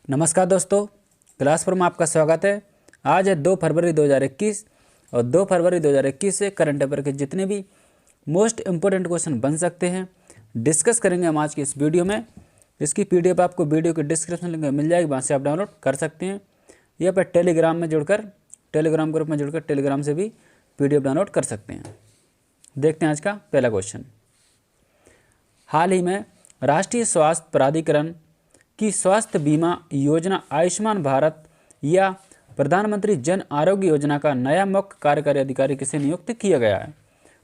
नमस्कार दोस्तों, क्लास पर में आपका स्वागत है। आज है 2 फरवरी 2021 और 2 फरवरी 2021 से करंट अफेयर के जितने भी मोस्ट इम्पोर्टेंट क्वेश्चन बन सकते हैं डिस्कस करेंगे हम आज की इस वीडियो में। इसकी पीडीएफ आपको वीडियो के डिस्क्रिप्शन लिंक में मिल जाएगी, वहाँ से आप डाउनलोड कर सकते हैं या फिर टेलीग्राम ग्रुप में जुड़कर टेलीग्राम से भी पीडीएफ डाउनलोड कर सकते हैं। देखते हैं आज का पहला क्वेश्चन। हाल ही में राष्ट्रीय स्वास्थ्य प्राधिकरण की स्वास्थ्य बीमा योजना आयुष्मान भारत या प्रधानमंत्री जन आरोग्य योजना का नया मुख्य कार्यकारी अधिकारी किसे नियुक्त किया गया है?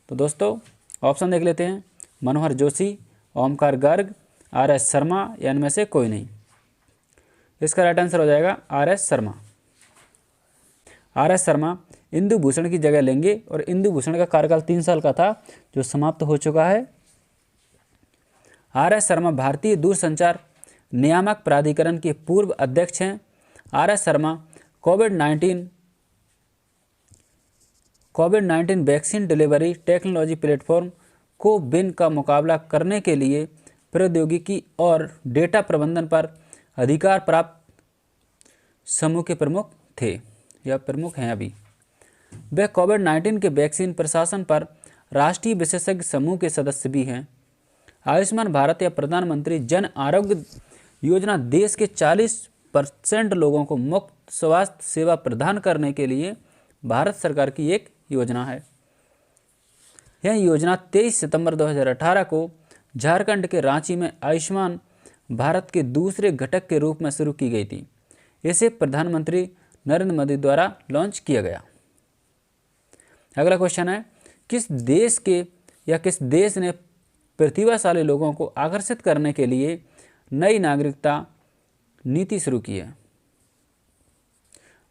तो दोस्तों ऑप्शन देख लेते हैं। मनोहर जोशी, ओमकार गर्ग, आर.एस. शर्मा या इनमें से कोई नहीं। इसका राइट आंसर हो जाएगा आर.एस. शर्मा। आर.एस. शर्मा इंदु भूषण की जगह लेंगे और इंदु भूषण का कार्यकाल 3 साल का था जो समाप्त हो चुका है। आर.एस. शर्मा भारतीय दूरसंचार नियामक प्राधिकरण के पूर्व अध्यक्ष हैं। आर.एस. शर्मा कोविड-19 vaccine delivery technology platform CoWIN का मुकाबला करने के लिए प्रौद्योगिकी और डेटा प्रबंधन पर अधिकार प्राप्त समूह के प्रमुख थे या प्रमुख हैं अभी। वे कोविड-19 के वैक्सीन प्रशासन पर राष्ट्रीय विशेषज्ञ समूह के सदस्य भी हैं। आयुष्मान भारत या प्रधानमंत्री जन आरोग्य योजना देश के 40% लोगों को मुफ्त स्वास्थ्य सेवा प्रदान करने के लिए भारत सरकार की एक योजना है। यह योजना 23 सितंबर 2018 को झारखंड के रांची में आयुष्मान भारत के दूसरे घटक के रूप में शुरू की गई थी। इसे प्रधानमंत्री नरेंद्र मोदी द्वारा लॉन्च किया गया। अगला क्वेश्चन है, किस देश ने प्रतिभाशाली लोगों को आकर्षित करने के लिए नई नागरिकता नीति शुरू की है?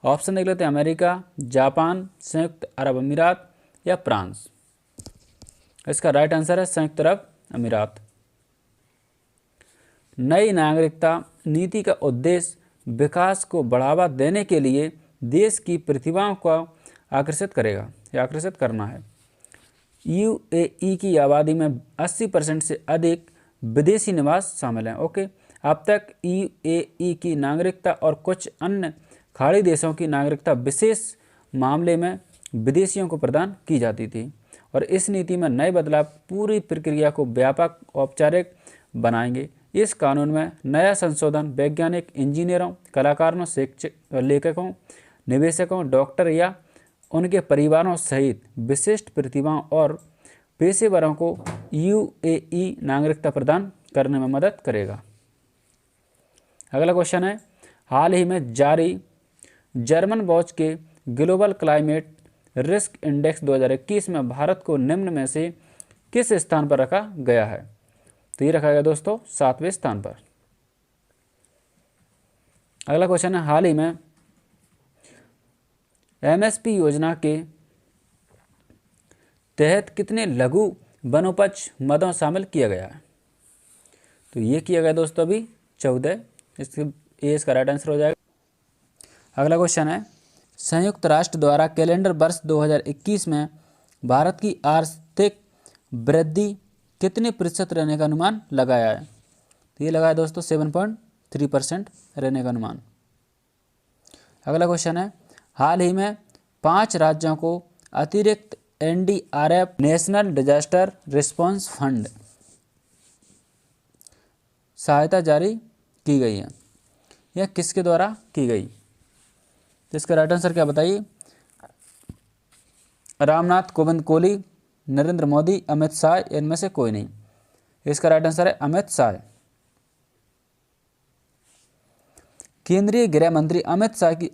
ऑप्शन देख लेते हैं। अमेरिका, जापान, संयुक्त अरब अमीरात या फ्रांस। इसका राइट आंसर है संयुक्त अरब अमीरात। नई नागरिकता नीति का उद्देश्य विकास को बढ़ावा देने के लिए देश की प्रतिभाओं को आकर्षित करना है। यूएई की आबादी में 80% से अधिक विदेशी निवास शामिल हैं। ओके, अब तक यूएई की नागरिकता और कुछ अन्य खाड़ी देशों की नागरिकता विशेष मामले में विदेशियों को प्रदान की जाती थी और इस नीति में नए बदलाव पूरी प्रक्रिया को व्यापक औपचारिक बनाएंगे। इस कानून में नया संशोधन वैज्ञानिक, इंजीनियरों, कलाकारों, शिक्षक, लेखकों, निवेशकों, डॉक्टर या उनके परिवारों सहित विशिष्ट प्रतिभाओं और पेशेवरों को यूएई नागरिकता प्रदान करने में मदद करेगा। अगला क्वेश्चन है, हाल ही में जारी जर्मन वॉच के ग्लोबल क्लाइमेट रिस्क इंडेक्स 2021 में भारत को निम्न में से किस स्थान पर रखा गया है? तो ये रखा गया दोस्तों 7वें स्थान पर। अगला क्वेश्चन है, हाल ही में एमएसपी योजना के तहत कितने लघु वनोपज मदों शामिल किया गया है? तो ये किया गया दोस्तों अभी 14। इसका राइट आंसर हो जाएगा। अगला क्वेश्चन है, संयुक्त राष्ट्र द्वारा कैलेंडर वर्ष 2021 में भारत की आर्थिक वृद्धि कितने प्रतिशत रहने का अनुमान लगाया है? तो ये लगाया दोस्तों 7.3% रहने का अनुमान। अगला क्वेश्चन है, हाल ही में 5 राज्यों को अतिरिक्त NDRF national disaster response fund सहायता जारी की गई है। यह किसके द्वारा की गई? तो इसका राइट आंसर क्या बताइए? रामनाथ कोविंद कोहली, नरेंद्र मोदी, अमित शाह, इनमें से कोई नहीं। इसका राइट आंसर है अमित शाह। केंद्रीय गृह मंत्री अमित शाह की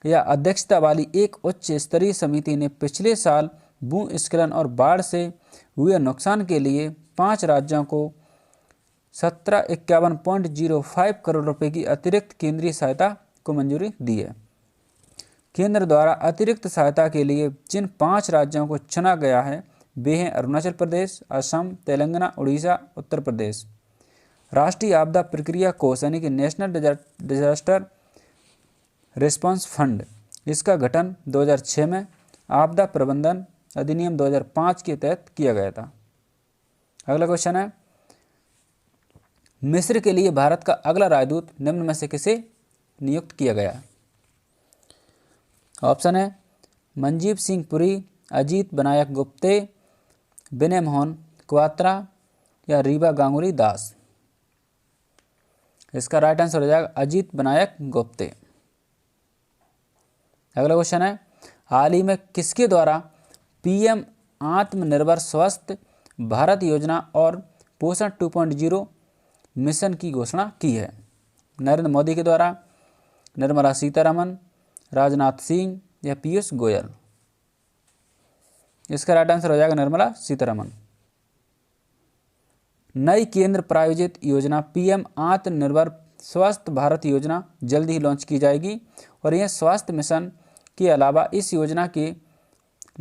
अध्यक्षता वाली एक उच्च स्तरीय समिति ने पिछले साल भूस्खलन और बाढ़ से हुए नुकसान के लिए 5 राज्यों को 1751.05 करोड़ रुपए की अतिरिक्त केंद्रीय सहायता को मंजूरी दी है। केंद्र द्वारा अतिरिक्त सहायता के लिए जिन 5 राज्यों को चुना गया है वे हैं अरुणाचल प्रदेश, असम, तेलंगाना, उड़ीसा, उत्तर प्रदेश। राष्ट्रीय आपदा प्रक्रिया कोष यानी कि नेशनल डिजास्टर रिस्पांस फंड, इसका गठन 2006 में आपदा प्रबंधन अधिनियम 2005 के तहत किया गया था। अगला क्वेश्चन है, मिस्र के लिए भारत का अगला राजदूत निम्न में से किसे नियुक्त किया गया है? ऑप्शन है मनजीव सिंह पुरी, अजीत विनायक गुप्ते, विनय मोहन क्वात्रा या रीवा गांगुली दास। इसका राइट आंसर हो जाएगा अजीत विनायक गुप्ते। अगला क्वेश्चन है हाल ही में किसके द्वारा पीएम आत्मनिर्भर स्वस्थ भारत योजना और पोषण 2.0 मिशन की घोषणा की है? नरेंद्र मोदी के द्वारा, निर्मला सीतारमन, राजनाथ सिंह या पीयूष गोयल। इसका राइट आंसर हो जाएगा निर्मला सीतारमन। नई केंद्र प्रायोजित योजना पीएम आत्मनिर्भर स्वस्थ भारत योजना जल्द ही लॉन्च की जाएगी और यह स्वास्थ्य मिशन के अलावा इस योजना के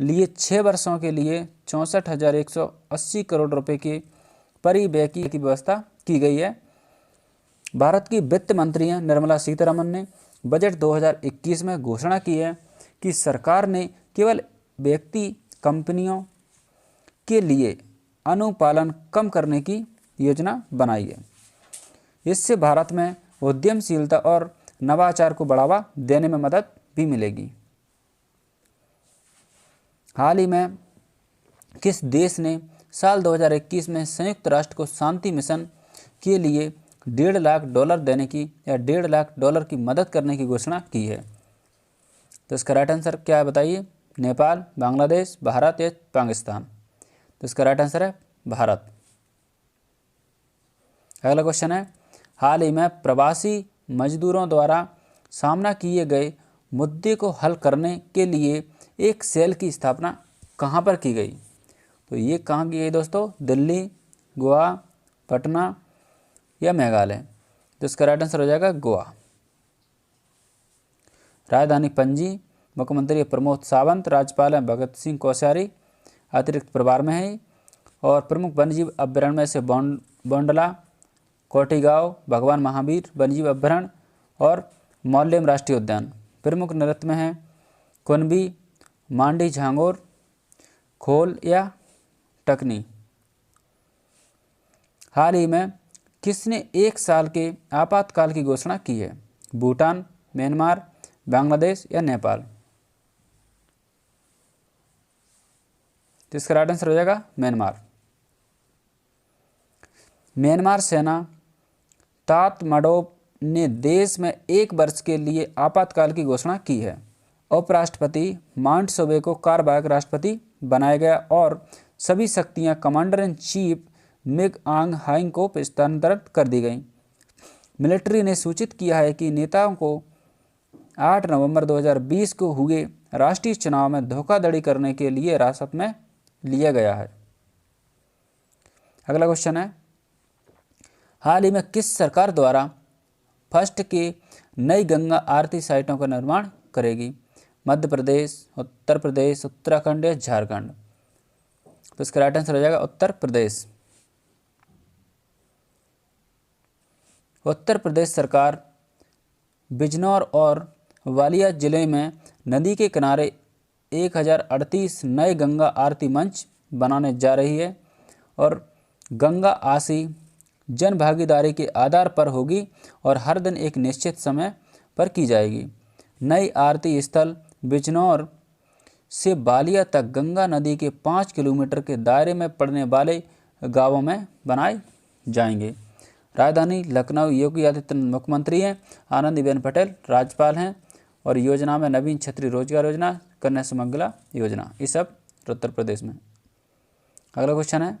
लिए 6 वर्षों के लिए 64,180 करोड़ रुपए के परिव्यय की व्यवस्था की गई है। भारत की वित्त मंत्री निर्मला सीतारमन ने बजट 2021 में घोषणा की है कि सरकार ने केवल व्यक्ति कंपनियों के लिए अनुपालन कम करने की योजना बनाई है। इससे भारत में उद्यमशीलता और नवाचार को बढ़ावा देने में मदद भी मिलेगी। हाल ही में किस देश ने साल 2021 में संयुक्त राष्ट्र को शांति मिशन के लिए $1.5 लाख देने की या $1.5 लाख की मदद करने की घोषणा की है? तो इसका राइट आंसर क्या है बताइए? नेपाल, बांग्लादेश, भारत या पाकिस्तान। तो इसका राइट आंसर है भारत। अगला क्वेश्चन है हाल ही में प्रवासी मजदूरों द्वारा सामना किए गए मुद्दे को हल करने के लिए एक सेल की स्थापना कहाँ पर की गई? तो ये कहाँ की गई दोस्तों? दिल्ली, गोवा, पटना या मेघालय। तो इसका राइट आंसर हो जाएगा गोवा। राजधानी पणजी, मुख्यमंत्री प्रमोद सावंत, राज्यपाल हैं भगत सिंह कोश्यारी, अतिरिक्त प्रभार में है। और प्रमुख वन्यजीव अभ्यारण्य में से बोंडला, कोटिगांव, भगवान महावीर वन्यजीव अभ्यारण्य और मौल्यम राष्ट्रीय उद्यान। प्रमुख नृत्य में है कुनबी, मांडी झांगोर, खोल या टकनी। हाल ही में किसने 1 साल के आपातकाल की घोषणा की है? भूटान, म्यांमार, बांग्लादेश या नेपाल। तो इसका राइट आंसर हो जाएगा म्यांमार। म्यांमार सेना तातमाडोव ने देश में 1 वर्ष के लिए आपातकाल की घोषणा की है। उपराष्ट्रपति माउंट सोबे को कार्यवाहक राष्ट्रपति बनाया गया और सभी शक्तियां कमांडर इन चीफ मिग आंग हाइंग को स्थानांतरित कर दी गई। मिलिट्री ने सूचित किया है कि नेताओं को 8 नवंबर 2020 को हुए राष्ट्रीय चुनाव में धोखाधड़ी करने के लिए हिरासत में लिया गया है। अगला क्वेश्चन है हाल ही में किस सरकार द्वारा फर्स्ट के नई गंगा आरती साइटों का निर्माण करेगी? मध्य प्रदेश, उत्तर प्रदेश, उत्तराखंड या झारखंड। तो इसका राइट आंसर हो जाएगा उत्तर प्रदेश। उत्तर प्रदेश सरकार बिजनौर और वालिया जिले में नदी के किनारे 1038 नए गंगा आरती मंच बनाने जा रही है और गंगा आरती जन भागीदारी के आधार पर होगी और हर दिन एक निश्चित समय पर की जाएगी। नई आरती स्थल बिजनौर से बालिया तक गंगा नदी के 5 किलोमीटर के दायरे में पड़ने वाले गांवों में बनाए जाएंगे। राजधानी लखनऊ योगी आदित्यनाथ मुख्यमंत्री हैं, आनंदीबेन पटेल राज्यपाल हैं और योजना में नवीन क्षेत्रीय रोजगार योजना, कन्या सुमंगला योजना, ये सब उत्तर प्रदेश में। अगला क्वेश्चन है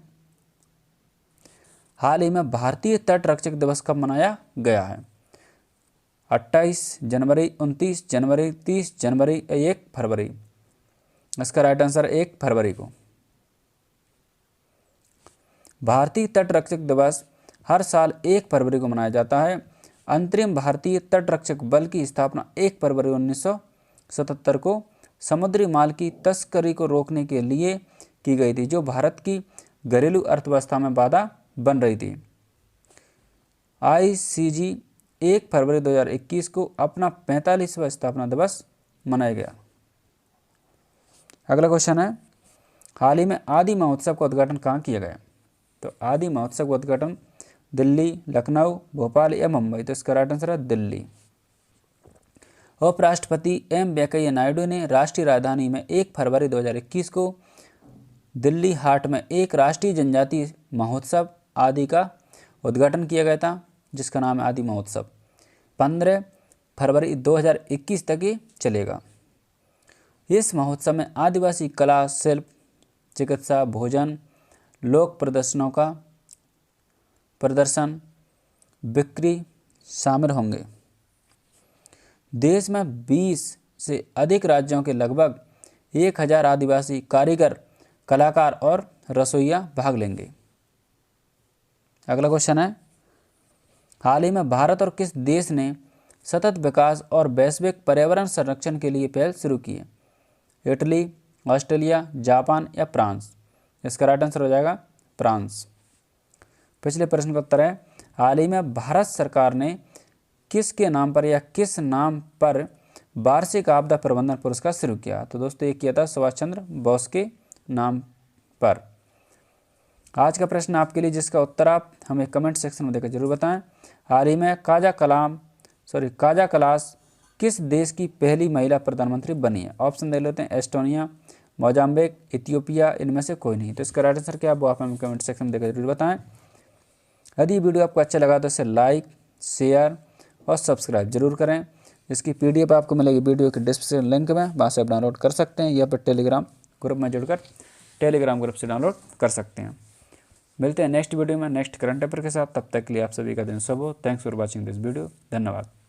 हाल ही में भारतीय तट रक्षक दिवस कब मनाया गया है? 28 जनवरी, 29 जनवरी, 30 जनवरी, 1 फरवरी। इसका राइट आंसर 1 फरवरी को। भारतीय तट रक्षक दिवस हर साल 1 फरवरी को मनाया जाता है। अंतरिम भारतीय तट रक्षक बल की स्थापना 1 फरवरी 1977 को समुद्री माल की तस्करी को रोकने के लिए की गई थी, जो भारत की घरेलू अर्थव्यवस्था में बाधा बन रही थी। ICG 1 फरवरी 2021 को अपना 45वां स्थापना दिवस मनाया गया। अगला क्वेश्चन है हाल ही में आदि महोत्सव का उद्घाटन कहाँ किया गया? तो आदि महोत्सव का उद्घाटन दिल्ली, लखनऊ, भोपाल या मुंबई? तो इसका राइट आंसर है दिल्ली। उपराष्ट्रपति एम वेंकैया नायडू ने राष्ट्रीय राजधानी में 1 फरवरी 2021 को दिल्ली हाट में एक राष्ट्रीय जनजातीय महोत्सव आदि का उद्घाटन किया गया था, जिसका नाम है आदि महोत्सव। 15 फरवरी 2021 तक ये चलेगा। इस महोत्सव में आदिवासी कला, शिल्प, चिकित्सा, भोजन, लोक प्रदर्शनों का प्रदर्शन, बिक्री शामिल होंगे। देश में 20 से अधिक राज्यों के लगभग 1000 आदिवासी कारीगर, कलाकार और रसोइया भाग लेंगे। अगला क्वेश्चन है, हाल ही में भारत और किस देश ने सतत विकास और वैश्विक पर्यावरण संरक्षण के लिए पहल शुरू की है? इटली, ऑस्ट्रेलिया, जापान या फ्रांस? इसका राइट आंसर हो जाएगा फ्रांस। पिछले प्रश्न का उत्तर है, हाल ही में भारत सरकार ने किसके नाम पर या किस नाम पर वार्षिक आपदा प्रबंधन पुरस्कार शुरू किया? तो दोस्तों ये किया था सुभाष चंद्र बोस के नाम पर। आज का प्रश्न आपके लिए, जिसका उत्तर आप हमें कमेंट सेक्शन में देकर जरूर बताएं। हाल ही में काजा कलास किस देश की पहली महिला प्रधानमंत्री बनी है? ऑप्शन दे लेते हैं, एस्टोनिया, मोजाम्बिक, इथियोपिया, इनमें से कोई नहीं। तो इसका राइट आंसर क्या है वो आप हमें कमेंट सेक्शन में देकर जरूर बताएं। यदि वीडियो आपको अच्छा लगा तो इसे लाइक, शेयर और सब्सक्राइब जरूर करें। इसकी PDF आपको मिलेगी वीडियो के डिस्क्रिप्शन लिंक में, वहाँ से आप डाउनलोड कर सकते हैं या फिर टेलीग्राम ग्रुप में जुड़कर टेलीग्राम ग्रुप से डाउनलोड कर सकते हैं। मिलते हैं नेक्स्ट वीडियो में नेक्स्ट करंट अफेयर के साथ। तब तक के लिए आप सभी का दिन शुभ हो। Thanks for watching this video. धन्यवाद।